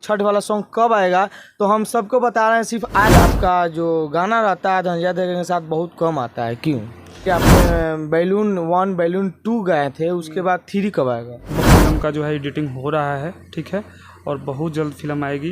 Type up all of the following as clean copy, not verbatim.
छठ वाला सॉन्ग कब आएगा तो हम सबको बता रहे हैं। सिर्फ आज आपका जो गाना रहता है धनंजय धर्मेंद्र के साथ बहुत कम आता है। क्यों कि आपने बैलून 1 बैलून 2 गए थे, उसके बाद 3 कब आएगा? फिल्म का जो है एडिटिंग हो रहा है, ठीक है, और बहुत जल्द फिल्म आएगी।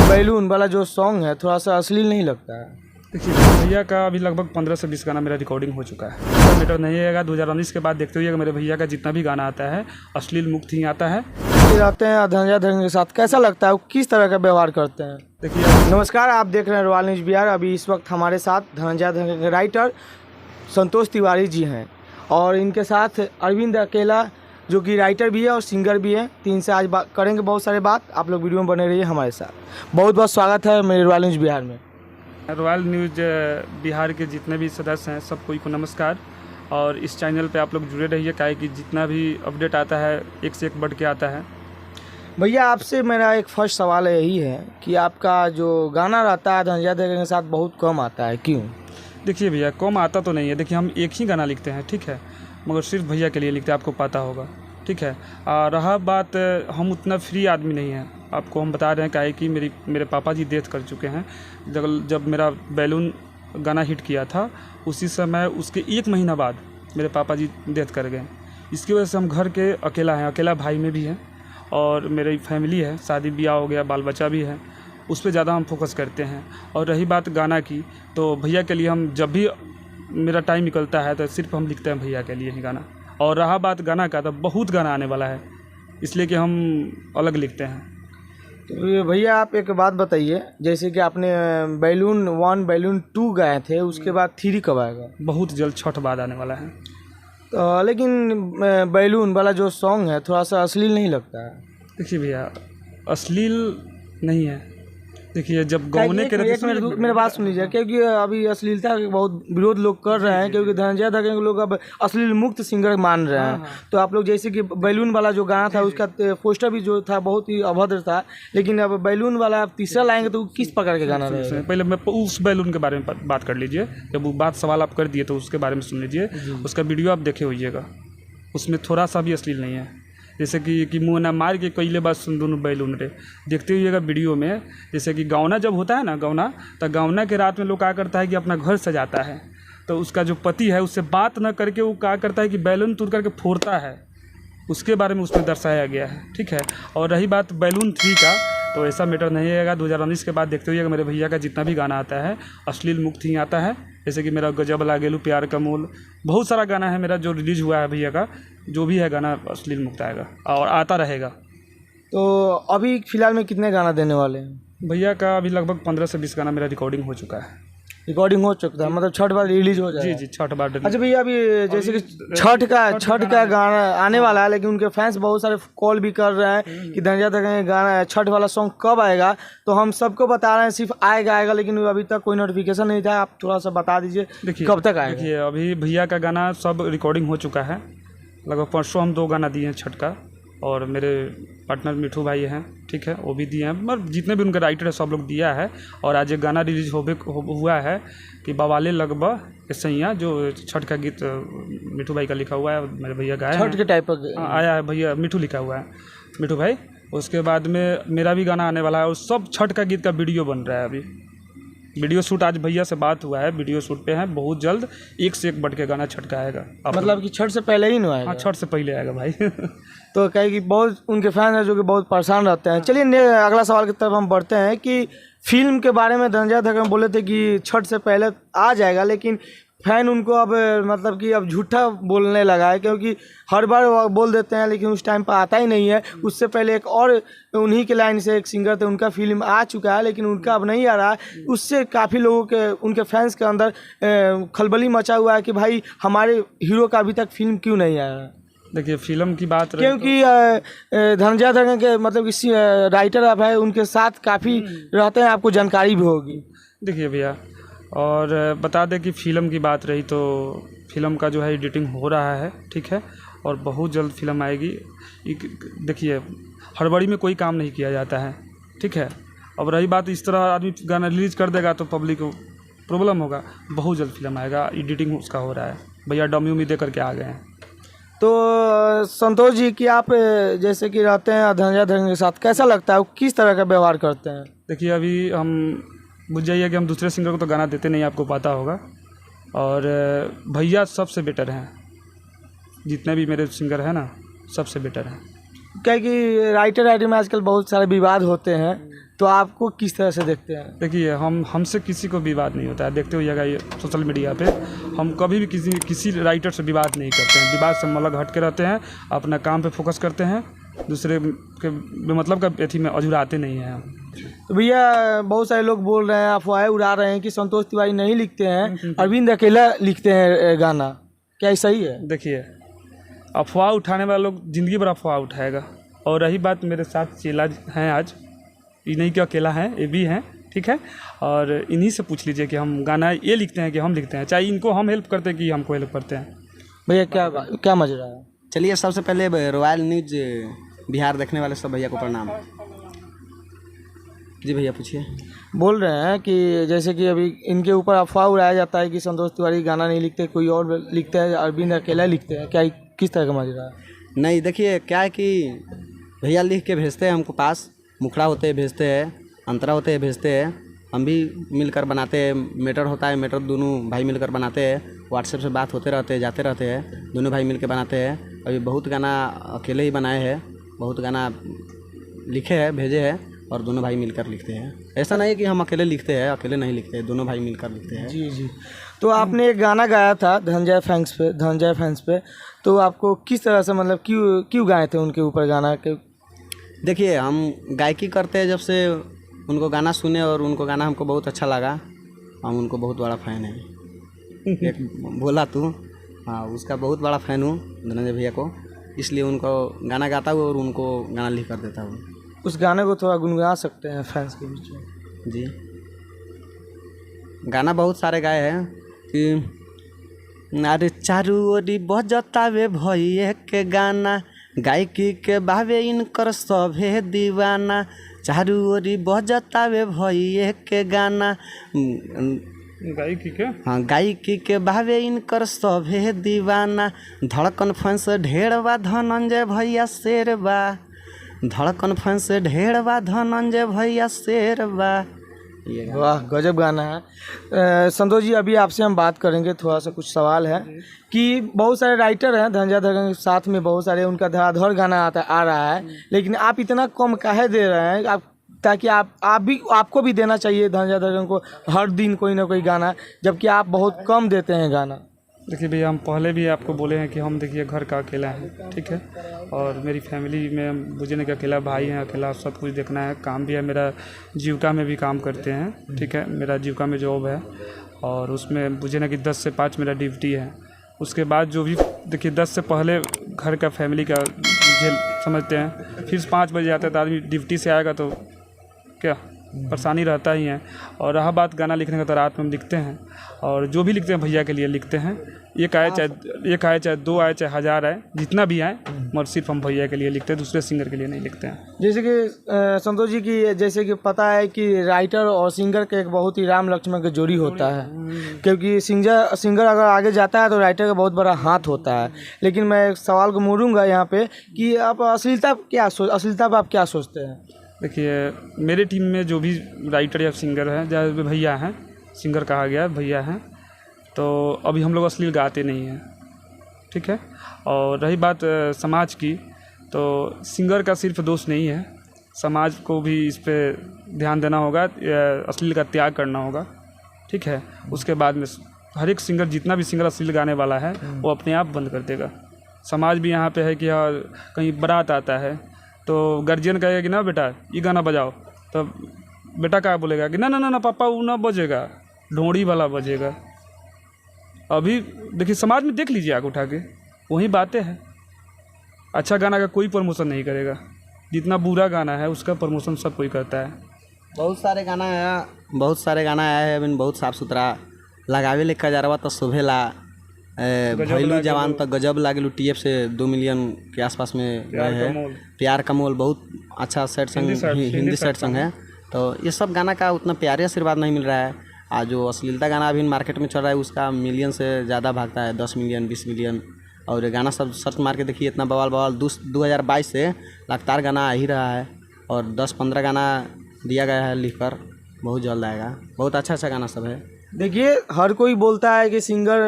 बैलून वाला जो सॉन्ग है थोड़ा सा अश्लील नहीं लगता है? देखिए भैया का अभी लगभग 15 से 20 गाना मेरा रिकॉर्डिंग हो चुका है। तो मीटर नहीं आएगा 2019 के बाद। देखते हुए मेरे भैया का जितना भी गाना आता है अश्लील मुक्त ही आता है। रहते हैं धनंजय धर्मेंद्र के साथ, कैसा लगता है, वो किस तरह का व्यवहार करते हैं? देखिए नमस्कार, आप देख रहे हैं रॉयल न्यूज़ बिहार। अभी इस वक्त हमारे साथ धनंजय धर्मेंद्र के राइटर संतोष तिवारी जी हैं और इनके साथ अरविंद अकेला जो कि राइटर भी है और सिंगर भी है। तीन से आज करेंगे बहुत सारे बात। आप लोग वीडियो में बने रहिए हमारे साथ। बहुत बहुत स्वागत है मेरे रॉयल न्यूज़ बिहार में। रॉयल न्यूज़ बिहार के जितने भी सदस्य हैं सब कोई को नमस्कार। और इस चैनल पे आप लोग जुड़े रहिए, काहे कि जितना भी अपडेट आता है एक से एक बढ़ के आता है। भैया आपसे मेरा एक फर्स्ट सवाल यही है कि आपका जो गाना रहता है धनंजय धर्मेंद्र के साथ बहुत कम आता है। क्यों? देखिए भैया कम आता तो नहीं है। देखिए हम एक ही गाना लिखते हैं, ठीक है, मगर सिर्फ भैया के लिए लिखते हैं, आपको पता होगा, ठीक है। रहा बात, हम उतना फ्री आदमी नहीं हैं, आपको हम बता रहे हैं काहे कि मेरे पापा जी डेथ कर चुके हैं। जब मेरा बैलून गाना हिट किया था उसी समय उसके 1 महीना बाद मेरे पापा जी डेथ कर गए। इसकी वजह से हम घर के अकेला हैं, अकेला भाई में भी है और मेरी फैमिली है, शादी ब्याह हो गया, बाल बच्चा भी है, उस पर ज़्यादा हम फोकस करते हैं। और रही बात गाना की, तो भैया के लिए हम जब भी मेरा टाइम निकलता है तो सिर्फ हम लिखते हैं भैया के लिए ही गाना। और रहा बात गाना का, तो बहुत गाना आने वाला है, इसलिए कि हम अलग लिखते हैं। तो भैया आप एक बात बताइए, जैसे कि आपने बैलून 1 बैलून 2 गए थे, उसके बाद 3 कब आएगा? बहुत जल्द छठ बाद आने वाला है। तो लेकिन बैलून वाला जो सॉन्ग है थोड़ा सा अश्लील नहीं लगता है? देखिए भैया अश्लील नहीं है। देखिए जब गौने के मेरे बात सुन लीजिए, क्योंकि अभी अश्लीलता के बहुत विरोध लोग कर रहे हैं, क्योंकि धनंजय धर्मेंद्र के लोग अब अश्लील मुक्त सिंगर मान रहे हैं। तो आप लोग जैसे कि बैलून वाला जो गाना था उसका पोस्टर भी जो था बहुत ही अभद्र था, लेकिन अब बैलून वाला आप तीसरा लाएंगे तो किस प्रकार के गाना रहेगा? पहले मैं उस बैलून के बारे में बात कर लीजिए। जब वो बात सवाल आप कर दिए तो उसके बारे में सुन लीजिए। उसका वीडियो आप देखे होइएगा, उसमें थोड़ा सा भी अश्लील नहीं है। जैसे कि मुँह ना मार के कईले बात सुन दोनों बैलून रे, देखते हुइएगा वीडियो में। जैसे कि गौना जब होता है ना, गौना, तो गौना के रात में लोग क्या करता है कि अपना घर सजाता है, तो उसका जो पति है उससे बात न करके वो क्या करता है कि बैलून तोड़ करके फोड़ता है। उसके बारे में उसमें दर्शाया गया है, ठीक है। और रही बात बैलून 3 का, तो ऐसा मैटर नहीं आएगा 2019 के बाद। देखते हुए मेरे भैया का जितना भी गाना आता है अश्लील मुक्त ही आता है। जैसे कि मेरा गजब लागेलू, प्यार का मोल, बहुत सारा गाना है मेरा जो रिलीज हुआ है भैया का, जो भी है गाना अश्लील मुक्त आएगा और आता रहेगा। तो अभी फिलहाल में कितने गाना देने वाले हैं? भैया का अभी लगभग 15 से 20 गाना मेरा रिकॉर्डिंग हो चुका है। रिकॉर्डिंग हो चुका है, मतलब छठ बार रिलीज हो जाएगा? जी छठ बार। अच्छा भैया, अभी जैसे कि छठ का गाना आने वाला है, लेकिन उनके फैंस बहुत सारे कॉल भी कर रहे हैं कि धनंजय धर्मेंद्र का गाना छठ वाला सॉन्ग कब आएगा। तो हम सबको बता रहे हैं सिर्फ आएगा, लेकिन अभी तक कोई नोटिफिकेशन नहीं था। आप थोड़ा सा बता दीजिए कब तक आएगा? देखिए अभी भैया का गाना सब रिकॉर्डिंग हो चुका है। लगभग परसों हम 2 गाना दिए हैं छठ का, और मेरे पार्टनर मिठू भाई हैं, ठीक है, वो भी दिए हैं। मतलब जितने भी उनके राइटर है सब लोग दिया है। और आज एक गाना रिलीज हुआ है कि बवाले लगभग के सैया, जो छठ का गीत मिठू भाई का लिखा हुआ है, मेरे भैया गाया छठ के टाइप का आया है, भैया मिठू लिखा हुआ है, मिठू भाई। उसके बाद में मेरा भी गाना आने वाला है और सब छठ का गीत का वीडियो बन रहा है। अभी वीडियो शूट, आज भैया से बात हुआ है, वीडियो शूट पे है। बहुत जल्द एक से एक बढ़ के गाना छठ का आएगा। मतलब कि छठ से पहले ही नहीं आएगा? हाँ, छठ से पहले आएगा भाई। तो कहे कि बहुत उनके फैन हैं जो कि बहुत परेशान रहते हैं। चलिए अगला सवाल की तरफ हम बढ़ते हैं कि फिल्म के बारे में धनंजय धर्मेंद्र बोले थे कि छठ से पहले आ जाएगा, लेकिन फैन उनको अब मतलब कि अब झूठा बोलने लगा है, क्योंकि हर बार वो बोल देते हैं लेकिन उस टाइम पर आता ही नहीं है। उससे पहले एक और उन्हीं के लाइन से एक सिंगर थे, उनका फिल्म आ चुका है लेकिन उनका अब नहीं आ रहा है। उससे काफ़ी लोगों के, उनके फैंस के अंदर खलबली मचा हुआ है कि भाई हमारे हीरो का अभी तक फिल्म क्यों नहीं आया। देखिए फिल्म की बात, क्योंकि धनंजय धर्मेंद्र के मतलब किसी राइटर आप है, उनके साथ काफ़ी रहते हैं, आपको जानकारी भी होगी। देखिए भैया, और बता दें कि फ़िल्म की बात रही तो फिल्म का जो है एडिटिंग हो रहा है, ठीक है, और बहुत जल्द फिल्म आएगी। देखिए हड़बड़ी में कोई काम नहीं किया जाता है, ठीक है। अब रही बात, इस तरह आदमी गाना रिलीज कर देगा तो पब्लिक को प्रॉब्लम होगा। बहुत जल्द फिल्म आएगा, एडिटिंग उसका हो रहा है। भैया डमी उम्मीद दे करके आ गए हैं। तो संतोष जी कि आप जैसे कि रहते हैं धनंजय धर्म के साथ, कैसा लगता है, वो किस तरह का व्यवहार करते हैं? देखिए अभी हम बुझ जाइए कि हम दूसरे सिंगर को तो गाना देते नहीं, आपको पता होगा। और भैया सबसे बेटर हैं, जितने भी मेरे सिंगर हैं ना सबसे बेटर हैं। क्या कि राइटर में आजकल बहुत सारे विवाद होते हैं, तो आपको किस तरह से देखते हैं? देखिए हमसे किसी को विवाद नहीं होता है, देखते होइएगा ये सोशल मीडिया पे हम कभी भी किसी राइटर से विवाद नहीं करते हैं। विवाद से हम अलग हट के रहते हैं, अपना काम पे फोकस करते हैं, दूसरे के मतलब का एथी में अझुराते नहीं हैं हम। तो भैया बहुत सारे लोग बोल रहे हैं, अफवाहें उड़ा रहे हैं कि संतोष तिवारी नहीं लिखते हैं, अरविंद अकेला लिखते हैं गाना, क्या ये सही है? देखिए अफवाह उठाने वाले लोग ज़िंदगी भर अफवाह उठाएगा। और रही बात, मेरे साथ चेला हैं आज, ये नहीं कि अकेला है, ये भी हैं, ठीक है। और इन्हीं से पूछ लीजिए कि हम गाना ये लिखते हैं कि हम लिखते हैं, चाहे इनको हम हेल्प करते हैं कि हमको हेल्प करते हैं। भैया क्या मजा है? चलिए सबसे पहले रॉयल न्यूज बिहार देखने वाले सब भैया को प्रणाम। जी भैया पूछिए। बोल रहे हैं कि जैसे कि अभी इनके ऊपर अफवाह उड़ाया जाता है कि संतोष तिवारी गाना नहीं लिखते, कोई और लिखता है, अरविंद अकेला लिखते हैं, क्या किस तरह का मजा है? नहीं देखिए क्या है कि भैया लिख के भेजते हैं हमको पास, मुखड़ा होते हैं भेजते हैं, अंतरा होते हैं भेजते हैं, हम भी मिलकर बनाते हैं। मैटर होता है, मैटर दोनों भाई मिलकर बनाते हैं, व्हाट्सएप से बात होते रहते हैं, जाते रहते हैं, दोनों भाई मिलकर बनाते हैं। अभी बहुत गाना अकेले ही बनाए हैं, बहुत गाना लिखे हैं, भेजे हैं, और दोनों भाई मिलकर लिखते हैं। ऐसा नहीं है कि हम अकेले लिखते हैं, अकेले नहीं लिखते हैं, दोनों भाई मिलकर लिखते हैं। जी जी। तो आपने एक गाना गाया था धनंजय फैंस पे, तो आपको किस तरह से मतलब क्यों गाए थे उनके ऊपर गाना के? देखिए हम गायकी करते हैं, जब से उनको गाना सुने और उनको गाना हमको बहुत अच्छा लगा, हम उनको बहुत बड़ा फ़ैन हैं। एक बोला तू, हाँ उसका बहुत बड़ा फ़ैन हूँ धनंजय भैया को, इसलिए उनको गाना गाता हूँ और उनको गाना लिख कर देता हूँ। उस गाने को थोड़ा गुनगुना सकते हैं फैंस के बीच में? जी गाना बहुत सारे गाए हैं कि अरे चारू ओरी बजतावे भैया के गाना, गायकी के बावे इनकर सभे दीवाना, चारू ओरी बजतावे भैया के गाना, गायकी के हाँ गायकी के बावे इनकर सभे दीवाना, धड़कन फंस ढेरवा धनंजय भैया शेरवा, धड़कन फंस ढेरवा धनंजय भैया शेरवा। वाह गजब गाना है। संतोष जी अभी आपसे हम बात करेंगे, थोड़ा सा कुछ सवाल है कि बहुत सारे राइटर हैं धनंजय धर्म के साथ में, बहुत सारे उनका धड़ाधड़ गाना आ रहा है, लेकिन आप इतना कम काहे दे रहे हैं? आप ताकि आपको भी देना चाहिए धनंजय धर्म को हर दिन कोई ना कोई गाना, जबकि आप बहुत कम देते हैं गाना। देखिए भैया हम पहले भी आपको बोले हैं कि हम देखिए घर का अकेला है, ठीक है, और मेरी फैमिली में बुझने का अकेला भाई है, अकेला सब कुछ देखना है, काम भी है, मेरा जीविका में भी काम करते हैं, ठीक है, मेरा जीविका में जॉब है और उसमें बुझने कि 10 से 5 मेरा ड्यूटी है। उसके बाद जो भी देखिए 10 से पहले घर का फैमिली का झेल समझते हैं, फिर 5 बजे आता है तो आदमी ड्यूटी से आएगा तो क्या परेशानी रहता ही है। और रहा बात गाना लिखने का, तो रात में हम लिखते हैं और जो भी लिखते हैं भैया के लिए लिखते हैं, एक आए चाहे 2 आए चाहे 1000 आए, जितना भी आए, मगर सिर्फ हम भैया के लिए लिखते हैं, दूसरे सिंगर के लिए नहीं लिखते हैं। जैसे कि संतोष जी की जैसे कि पता है कि राइटर और सिंगर का एक बहुत ही राम लक्ष्मण का जोड़ी होता है, क्योंकि सिंगर अगर आगे जाता है तो राइटर का बहुत बड़ा हाथ होता है। लेकिन मैं एक सवाल को मोड़ूंगा यहाँ पे कि आप अश्लीलता पर आप क्या सोचते हैं? देखिए मेरे टीम में जो भी राइटर या सिंगर हैं, जैसे भैया हैं, सिंगर कहा गया भैया हैं, तो अभी हम लोग अश्लील गाते नहीं हैं, ठीक है। और रही बात समाज की, तो सिंगर का सिर्फ दोष नहीं है, समाज को भी इस पर ध्यान देना होगा, अश्लील का त्याग करना होगा, ठीक है। उसके बाद में हर एक सिंगर, जितना भी सिंगर अश्लील गाने वाला है वो अपने आप बंद कर देगा। समाज भी यहाँ पे है कि यार कहीं बारात आता है तो गार्जियन कहेगा कि ना बेटा ये गाना बजाओ, तो बेटा क्या बोलेगा कि ना ना ना ना पापा वो ना बजेगा, ढोड़ी वाला बजेगा। अभी देखिए समाज में देख लीजिए आगे उठा के, वही बातें हैं। अच्छा गाना का कोई प्रमोशन नहीं करेगा, जितना बुरा गाना है उसका प्रमोशन सब कोई करता है। बहुत सारे गाना आया है, बहुत साफ सुथरा लगावे ले कजरवा तो शोभेला, भैलू जवान तक गजब लागलू, TF से 2 मिलियन के आसपास में गए हैं, प्यार का मोल बहुत अच्छा set song, Hindi set song है। तो ये सब गाना का उतना प्यारे आशीर्वाद नहीं मिल रहा है। आज जो अश्लीलता गाना अभी मार्केट में चल रहा है उसका मिलियन से ज़्यादा भागता है, 10 मिलियन 20 मिलियन और ये गाना सब सर्च मार के देखिए, इतना बवाल बवाल 2022 से लगातार गाना आ ही रहा है और 10-15 गाना दिया गया है लिख कर, बहुत जल्द आएगा। बहुत अच्छा गाना सब है। देखिए, हर कोई बोलता है कि सिंगर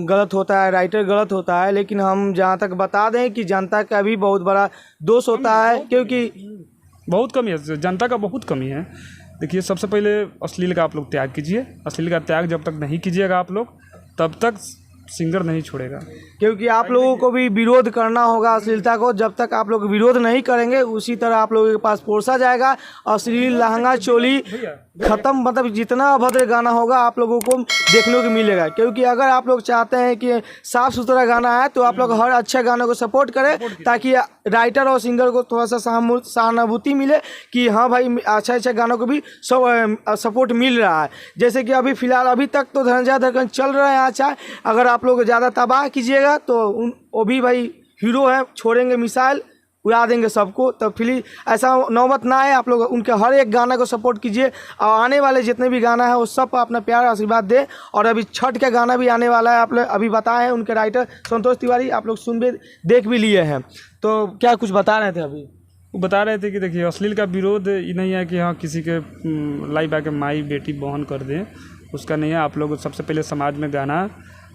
गलत होता है, राइटर गलत होता है, लेकिन हम जहाँ तक बता दें कि जनता का भी बहुत बड़ा दोष होता है, क्योंकि बहुत कमी है, जनता का बहुत कमी है। देखिए, सबसे पहले अश्लील का आप लोग त्याग कीजिए। अश्लील का त्याग जब तक नहीं कीजिएगा आप लोग, तब तक सिंगर नहीं छोड़ेगा। क्योंकि आप लोगों को भी विरोध करना होगा अश्लीलता को। जब तक आप लोग विरोध नहीं करेंगे, उसी तरह आप लोगों के पास पोसा जाएगा। अश्लील लहंगा चोली खत्म, मतलब जितना अभद्र गाना होगा आप लोगों को देखने को मिलेगा। क्योंकि अगर आप लोग चाहते हैं कि साफ़ सुथरा गाना है, तो आप लोग हर अच्छे गाने को सपोर्ट करें, ताकि राइटर और सिंगर को थोड़ा सा सहानुभूति मिले कि हाँ भाई, अच्छे गानों को भी सपोर्ट मिल रहा है। जैसे कि अभी फ़िलहाल अभी तक तो धनंजय धड़कन चल रहे हैं अच्छा। अगर आप लोग ज़्यादा तबाह कीजिएगा तो वो भी भाई हीरो है, छोड़ेंगे मिसाइल, उड़ा देंगे सबको। तो फिर ऐसा नौबत ना आए। आप लोग उनके हर एक गाना को सपोर्ट कीजिए और आने वाले जितने भी गाना है वो सब पर अपना प्यार आशीर्वाद दें। और अभी छठ का गाना भी आने वाला है, आप लोग अभी बताए हैं, उनके राइटर संतोष तिवारी, आप लोग सुन भी देख भी लिए हैं। तो क्या कुछ बता रहे थे अभी? वो बता रहे थे कि देखिए, अश्लील का विरोध ये नहीं है कि हाँ किसी के लाइव आके माई बेटी बहन कर दें, उसका नहीं है। आप लोग सबसे पहले समाज में गाना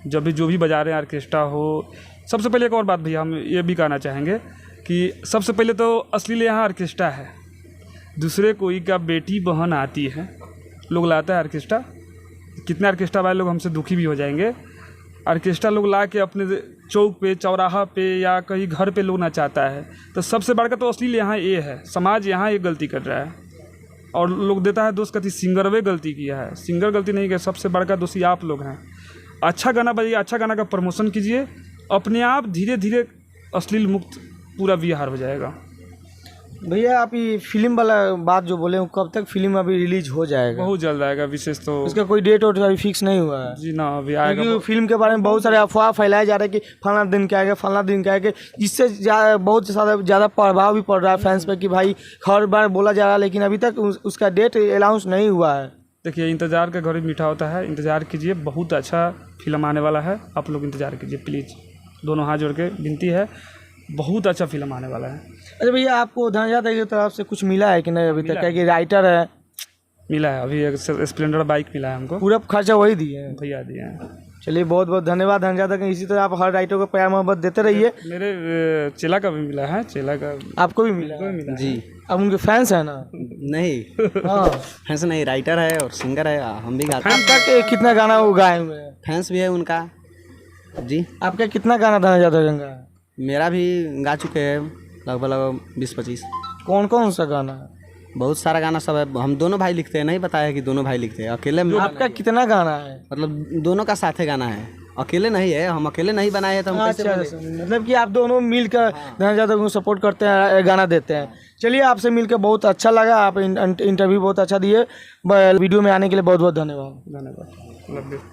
जब भी जो भी बजा रहे हैं, ऑर्केस्ट्रा हो। सबसे पहले एक और बात भैया हम ये भी कहना चाहेंगे कि सबसे पहले तो अश्लील यहाँ ऑर्केस्ट्रा है। दूसरे कोई का बेटी बहन आती है, लोग लाता है ऑर्केस्ट्रा। कितने ऑर्केस्ट्रा वाले लोग हमसे दुखी भी हो जाएंगे। ऑर्केस्ट्रा लोग ला के अपने चौक पे, चौराहा पे या कहीं घर पे लोग नचाता है। तो सबसे बड़का तो अश्लील यहाँ ये है, समाज यहाँ ये गलती कर रहा है और लोग देता है दोष, कहती सिंगर वे गलती किया है। सिंगर गलती नहीं किया, सबसे बड़का दोषी आप लोग हैं। अच्छा गाना बजाइए, अच्छा गाना का प्रमोशन कीजिए, अपने आप धीरे धीरे अश्लील मुक्त पूरा बिहार हो जाएगा। भैया, आप ये फिल्म वाला बात जो बोले, कब तक फिल्म अभी रिलीज हो जाएगा? बहुत जल्द आएगा। विशेष तो इसका कोई डेट और अभी फिक्स नहीं हुआ है जी ना, अभी आएगा। क्योंकि फिल्म के बारे में बहुत सारे अफवाह फैलाए जा रहे हैं कि फलाना दिन क्या आएगा, फलाना दिन क्या आएगा। इससे बहुत ज़्यादा प्रभाव भी पड़ रहा है फैंस पे कि भाई हर बार बोला जा रहा है, लेकिन अभी तक उसका डेट अनाउंस नहीं हुआ है। देखिए, इंतज़ार का घर मीठा होता है, इंतज़ार कीजिए। बहुत अच्छा फिल्म आने वाला है, आप लोग इंतज़ार कीजिए प्लीज़। दोनों हाथ जोड़ के विनती है, बहुत अच्छा फिल्म आने वाला है। अच्छा भैया, आपको धनंजय धड़कन की तरफ से कुछ मिला है कि नहीं अभी तक? क्या कि राइटर है? मिला है, अभी एक स्प्लेंडर बाइक मिला है हमको। पूरा खर्चा वही दिए हैं? भैया दिए हैं। चलिए, बहुत बहुत धन्यवाद धनंजय धड़कन। इसी तरह आप हर राइटर को प्यार मोहब्बत देते रहिए। मेरे चेला का भी मिला है, चेला का आपको भी मिला जी। अब उनके फैंस हैं ना? नहीं हाँ, फैंस नहीं, राइटर है और सिंगर है, हम भी गाते हैं। अब तक कितना गाना वो गाए हुए हैं? फैंस भी है उनका जी। आपका कितना गाना धनंजय धड़कन का है? मेरा भी गा चुके हैं लगभग 20-25। कौन कौन सा गाना है? बहुत सारा गाना सब है, हम दोनों भाई लिखते हैं। नहीं बताया कि दोनों भाई लिखते हैं, अकेले में आपका कितना गाना है? मतलब दोनों का साथे गाना है, अकेले नहीं है। हम अकेले नहीं बनाए हैं तो हम कैसे अच्छा, मतलब कि आप दोनों मिलकर धनंजय धड़कन को सपोर्ट करते हैं, गाना देते हैं। चलिए, आपसे मिलकर बहुत अच्छा लगा। आप इंटरव्यू बहुत अच्छा दिए। वीडियो में आने के लिए बहुत बहुत धन्यवाद। धन्यवाद।